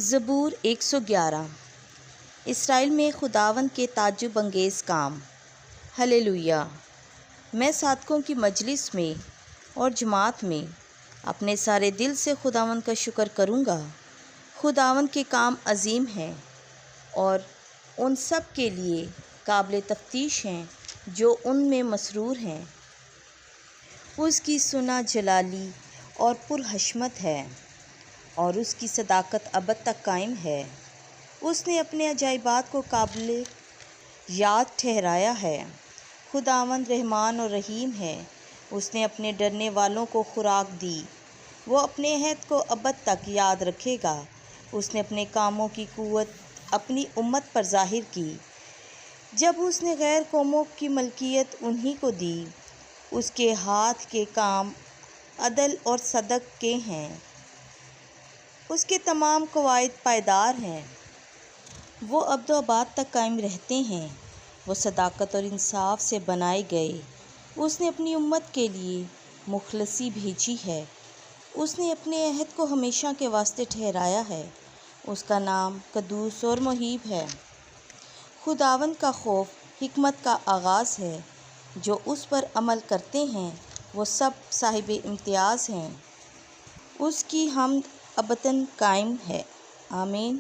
زبور 111 اسرائیل میں خداوند کے تعجب انگیز کام۔ ہلیلویا۔ میں صادقوں کی مجلس میں اور جماعت میں اپنے سارے دل سے خداوند کا شکر کروں گا۔ خداوند کے کام عظیم ہیں اور ان سب کے لیے قابل تفتیش ہیں جو ان میں مسرور ہیں۔ اس کی سنا جلالی اور پرحشمت ہے اور اس کی صداقت ابد تک قائم ہے۔ اس نے اپنے عجائبات کو قابل یاد ٹھہرایا ہے۔ خداوند رحمان اور رحیم ہے۔ اس نے اپنے ڈرنے والوں کو خوراک دی۔ وہ اپنے عہد کو ابد تک یاد رکھے گا۔ اس نے اپنے کاموں کی قوت اپنی امت پر ظاہر کی، جب اس نے غیر قوموں کی ملکیت انہی کو دی۔ اس کے ہاتھ کے کام عدل اور صدق کے ہیں۔ اس کے تمام قواعد پائیدار ہیں۔ وہ ابد و آباد تک قائم رہتے ہیں۔ وہ صداقت اور انصاف سے بنائے گئے۔ اس نے اپنی امت کے لیے مخلصی بھیجی ہے۔ اس نے اپنے عہد کو ہمیشہ کے واسطے ٹھہرایا ہے۔ اس کا نام قدوس اور محیب ہے۔ خداوند کا خوف حکمت کا آغاز ہے۔ جو اس پر عمل کرتے ہیں وہ سب صاحب امتیاز ہیں۔ اس کی حمد ابداً قائم ہے۔ آمین۔